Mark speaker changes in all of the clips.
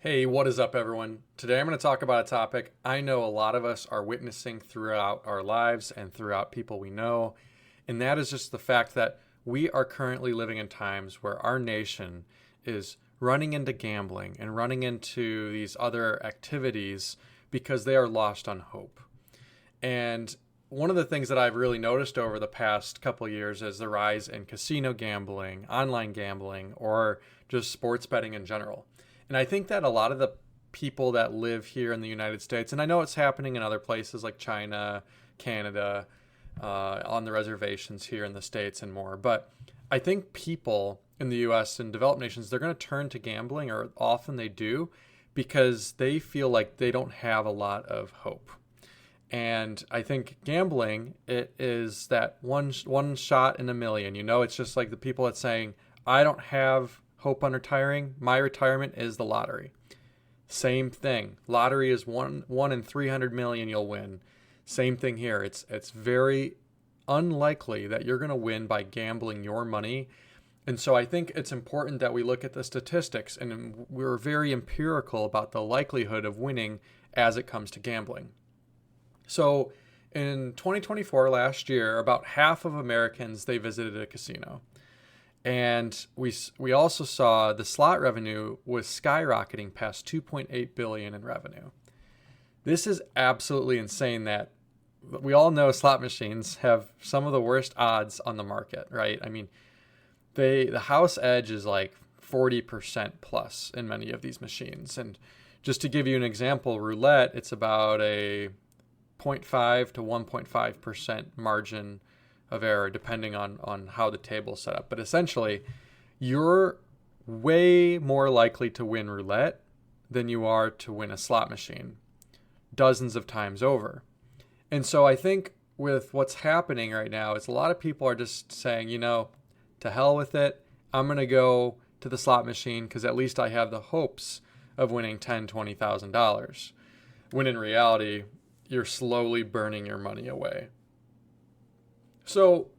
Speaker 1: Hey, what is up, everyone? Today I'm going to talk about a topic I know a lot of us are witnessing throughout our lives and throughout people we know, and that is just the fact that we are currently living in times where our nation is running into gambling and running into these other activities because they are lost on hope. And one of the things that I've really noticed over the past couple of years is the rise in casino gambling, online gambling, or just sports betting in general. And I think that a lot of the people that live here in the United States, and I know it's happening in other places like China, Canada, on the reservations here in the States and more, but I think people in the US and developed nations, they're going to turn to gambling, or often they do, because they feel like they don't have a lot of hope. And I think gambling, it is that one shot in a million. It's just like the people that saying, I don't have hope on retiring. My retirement is the lottery. Same thing. Lottery is one in 300 million you'll win. Same thing here. It's very unlikely that you're going to win by gambling your money. And so I think it's important that we look at the statistics, and we're very empirical about the likelihood of winning as it comes to gambling. So in 2024, last year, about half of Americans, they visited a casino. And we also saw the slot revenue was skyrocketing past 2.8 billion in revenue. This is absolutely insane that we all know slot machines have some of the worst odds on the market, right? I mean, the house edge is like 40% plus in many of these machines. And just to give you an example, roulette, it's about a 0.5 to 1.5% margin of error depending on how the table's set up. But essentially, you're way more likely to win roulette than you are to win a slot machine dozens of times over. And so I think with what's happening right now is a lot of people are just saying, to hell with it. I'm going to go to the slot machine because at least I have the hopes of winning $10,000, $20,000. When in reality, you're slowly burning your money away. So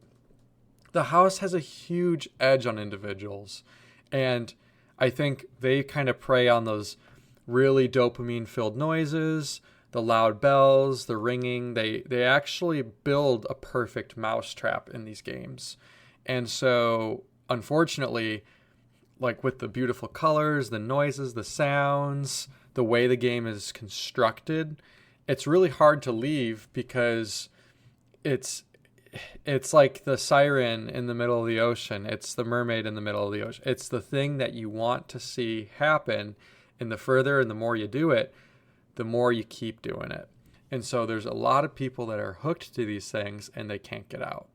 Speaker 1: the house has a huge edge on individuals. And I think they kind of prey on those really dopamine filled noises, the loud bells, the ringing. They actually build a perfect mousetrap in these games. And so unfortunately, like with the beautiful colors, the noises, the sounds, the way the game is constructed, it's really hard to leave because it's like the siren in the middle of the ocean. It's the mermaid in the middle of the ocean. It's the thing that you want to see happen. And the further and the more you do it, the more you keep doing it. And so there's a lot of people that are hooked to these things and they can't get out.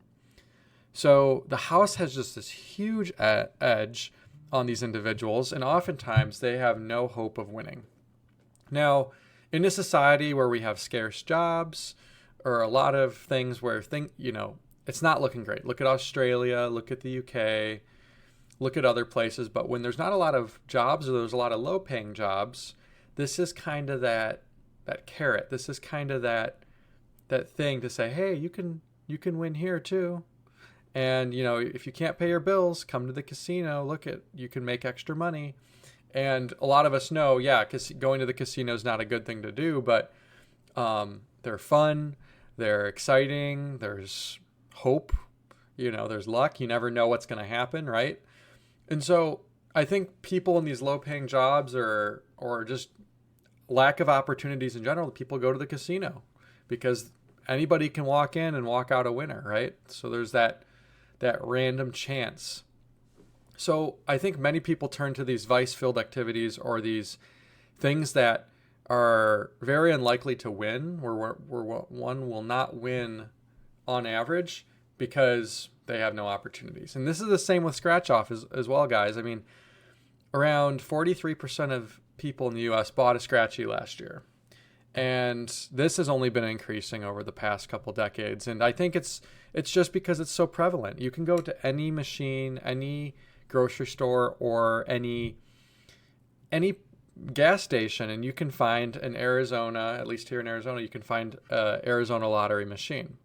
Speaker 1: So the house has just this huge edge on these individuals. And oftentimes they have no hope of winning. Now, in a society where we have scarce jobs, or a lot of things where it's not looking great. Look at Australia, look at the UK, look at other places. But when there's not a lot of jobs, or there's a lot of low paying jobs, this is kind of that carrot. This is kind of that thing to say, hey, you can win here too. And if you can't pay your bills, come to the casino. You can make extra money. And a lot of us know, because going to the casino is not a good thing to do, but they're fun. They're exciting. There's hope. There's luck. You never know what's going to happen, right? And so I think people in these low-paying jobs or just lack of opportunities in general, people go to the casino because anybody can walk in and walk out a winner, right? So there's that random chance. So I think many people turn to these vice-filled activities or these things that are very unlikely to win, where one will not win on average because they have no opportunities. And this is the same with scratch off as well, guys. I mean, around 43% of people in the US bought a scratchy last year. And this has only been increasing over the past couple decades. And I think it's just because it's so prevalent. You can go to any machine, any grocery store, or any gas station, and you can find an Arizona, at least here in Arizona, you can find a Arizona lottery machine.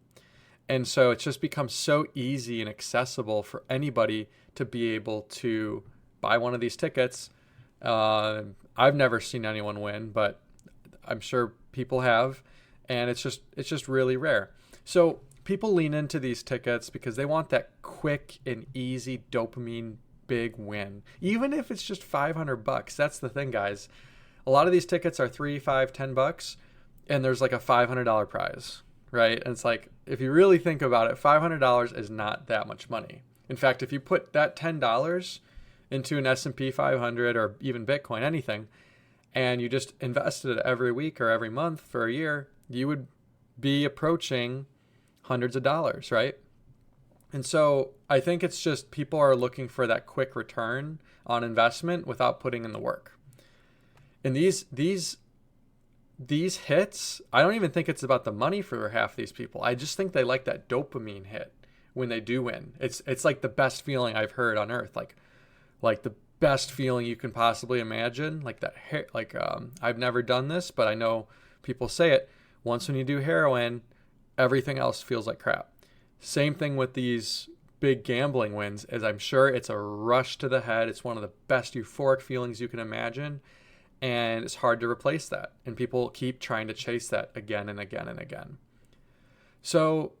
Speaker 1: And so it's just become so easy and accessible for anybody to be able to buy one of these tickets, I've never seen anyone win, but I'm sure people have, and it's just really rare. So people lean into these tickets because they want that quick and easy dopamine big win, even if it's just $500. That's the thing, guys. A lot of these tickets are $3, $5, $10, and there's like a $500 prize, right? And it's like, if you really think about it, $500 is not that much money. In fact, if you put that $10 into an S&P 500 or even Bitcoin, anything, and you just invested it every week or every month for a year, you would be approaching hundreds of dollars, right? And so I think it's just people are looking for that quick return on investment without putting in the work. And these hits, I don't even think it's about the money for half these people. I just think they like that dopamine hit when they do win. It's like the best feeling I've heard on earth, like the best feeling you can possibly imagine. Like that, I've never done this, but I know people say it. Once when you do heroin, everything else feels like crap. Same thing with these big gambling wins, as I'm sure it's a rush to the head. It's one of the best euphoric feelings you can imagine. And it's hard to replace that. And people keep trying to chase that again and again and again. So,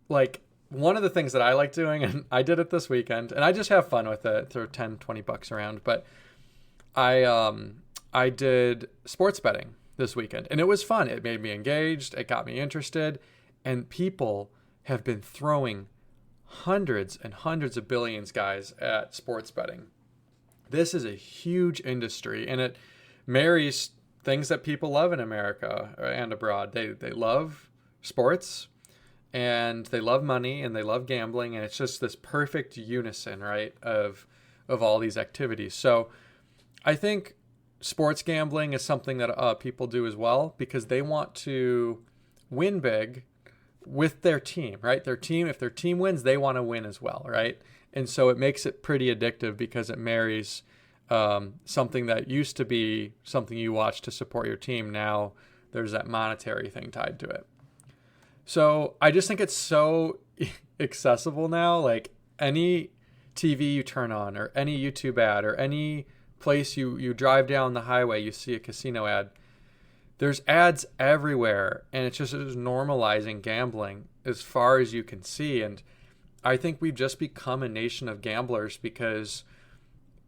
Speaker 1: like, one of the things that I like doing, and I did it this weekend, and I just have fun with it, throw 10, 20 bucks around, but I did sports betting this weekend, and it was fun. It made me engaged. It got me interested. And people have been throwing hundreds and hundreds of billions, guys, at sports betting. This is a huge industry, and it marries things that people love in America and abroad. They love sports, and they love money, and they love gambling, and it's just this perfect unison, right, of all these activities. So I think sports gambling is something that people do as well, because they want to win big with their team, right? Their team, if their team wins, they want to win as well, right? And so it makes it pretty addictive because it marries something that used to be something you watch to support your team. Now there's that monetary thing tied to it. So I just think it's so accessible now. Like any TV you turn on, or any YouTube ad, or any place you drive down the highway, you see a casino ad. There's ads everywhere, and it's just normalizing gambling as far as you can see. And I think we've just become a nation of gamblers because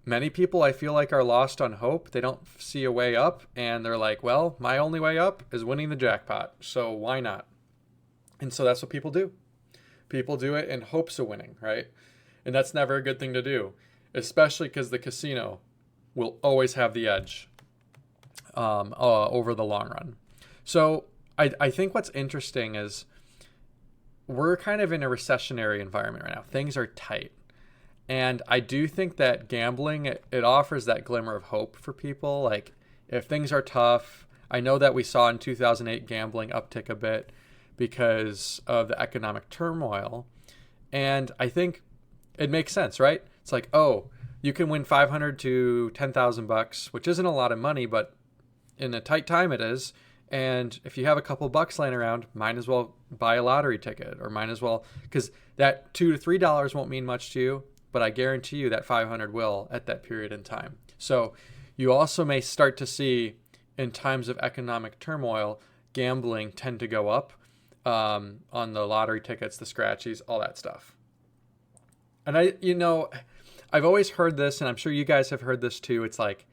Speaker 1: many people, I feel like, are lost on hope. They don't see a way up, and they're like, well, my only way up is winning the jackpot, so why not? And so that's what people do. People do it in hopes of winning, right? And that's never a good thing to do, especially because the casino will always have the edge over the long run. So I think what's interesting is we're kind of in a recessionary environment right now. Things are tight. And I do think that gambling, it offers that glimmer of hope for people. Like if things are tough, I know that we saw in 2008 gambling uptick a bit because of the economic turmoil. And I think it makes sense, right? It's like, oh, you can win $500 to $10,000, which isn't a lot of money, but in a tight time it is. And if you have a couple bucks laying around, might as well buy a lottery ticket, or might as well, because that $2 to $3 won't mean much to you, but I guarantee you that 500 will at that period in time. So you also may start to see in times of economic turmoil, gambling tend to go up on the lottery tickets, the scratchies, all that stuff. And I've always heard this, and I'm sure you guys have heard this too. It's like,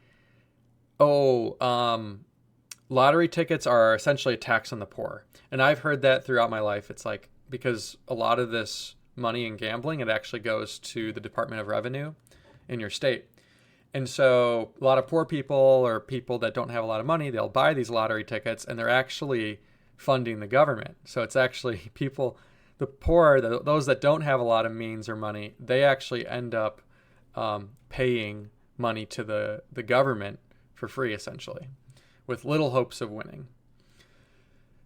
Speaker 1: lottery tickets are essentially a tax on the poor. And I've heard that throughout my life. It's like, because a lot of this money in gambling, it actually goes to the Department of Revenue in your state. And so a lot of poor people, or people that don't have a lot of money, they'll buy these lottery tickets, and they're actually funding the government. So it's actually people, the poor, those that don't have a lot of means or money, they actually end up paying money to the government for free, essentially, with little hopes of winning.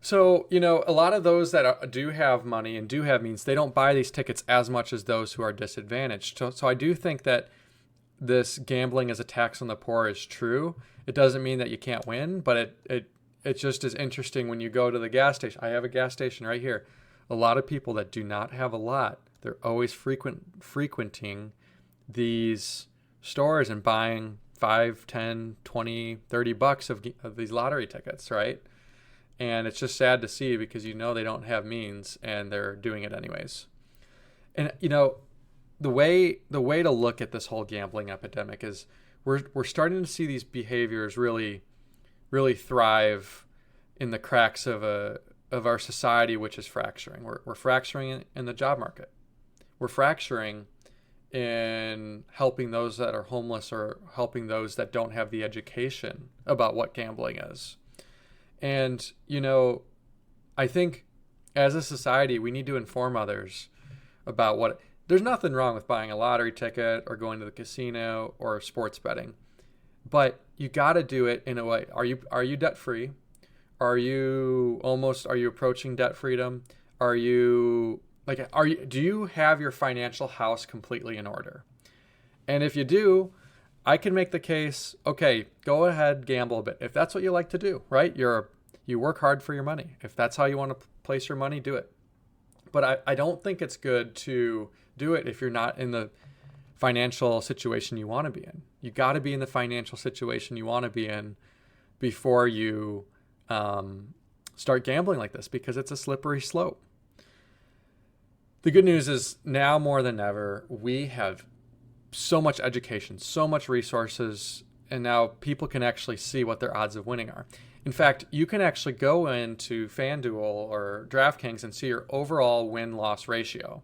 Speaker 1: So, a lot of those that do have money and do have means, they don't buy these tickets as much as those who are disadvantaged. So I do think that this gambling as a tax on the poor is true. It doesn't mean that you can't win, but it just is interesting when you go to the gas station. I have a gas station right here. A lot of people that do not have a lot, they're always frequenting these stores and buying 5, 10, 20, $30 of these lottery tickets, right? And it's just sad to see because they don't have means and they're doing it anyways. And the way to look at this whole gambling epidemic is we're starting to see these behaviors really, really thrive in the cracks of our society, which is fracturing. We're fracturing in the job market. We're fracturing in helping those that are homeless or helping those that don't have the education about what gambling is. And, I think as a society, we need to inform others about there's nothing wrong with buying a lottery ticket or going to the casino or sports betting, but you got to do it in a way. Are you debt free? Are you approaching debt freedom? Do you have your financial house completely in order? And if you do, I can make the case, okay, go ahead, gamble a bit. If that's what you like to do, right? You work hard for your money. If that's how you want to place your money, do it. But I don't think it's good to do it if you're not in the financial situation you want to be in. You got to be in the financial situation you want to be in before you start gambling like this, because it's a slippery slope. The good news is now more than ever, we have so much education, so much resources, and now people can actually see what their odds of winning are. In fact, you can actually go into FanDuel or DraftKings and see your overall win-loss ratio.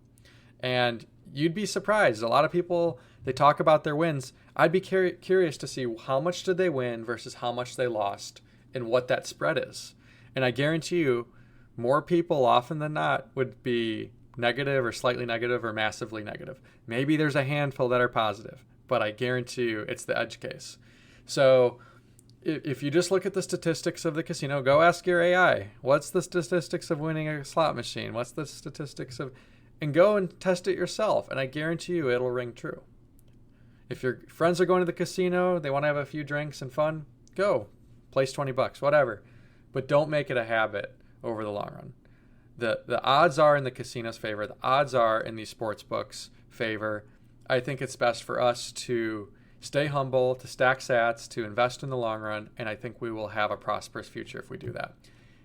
Speaker 1: And you'd be surprised. A lot of people, they talk about their wins. I'd be curious to see how much did they win versus how much they lost and what that spread is. And I guarantee you, more people often than not would be negative or slightly negative or massively negative. Maybe there's a handful that are positive, but I guarantee you it's the edge case. So if you just look at the statistics of the casino, go ask your AI, what's the statistics of winning a slot machine? What's the statistics of, and go and test it yourself. And I guarantee you it'll ring true. If your friends are going to the casino, they want to have a few drinks and fun, go place $20, whatever. But don't make it a habit over the long run. The odds are in the casino's favor. The odds are in these sports books' favor. I think it's best for us to stay humble, to stack sats, to invest in the long run, and I think we will have a prosperous future if we do that.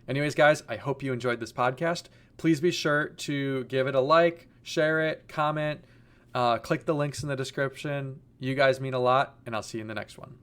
Speaker 1: Anyways, guys, I hope you enjoyed this podcast. Please be sure to give it a like, share it, comment, click the links in the description. You guys mean a lot, and I'll see you in the next one.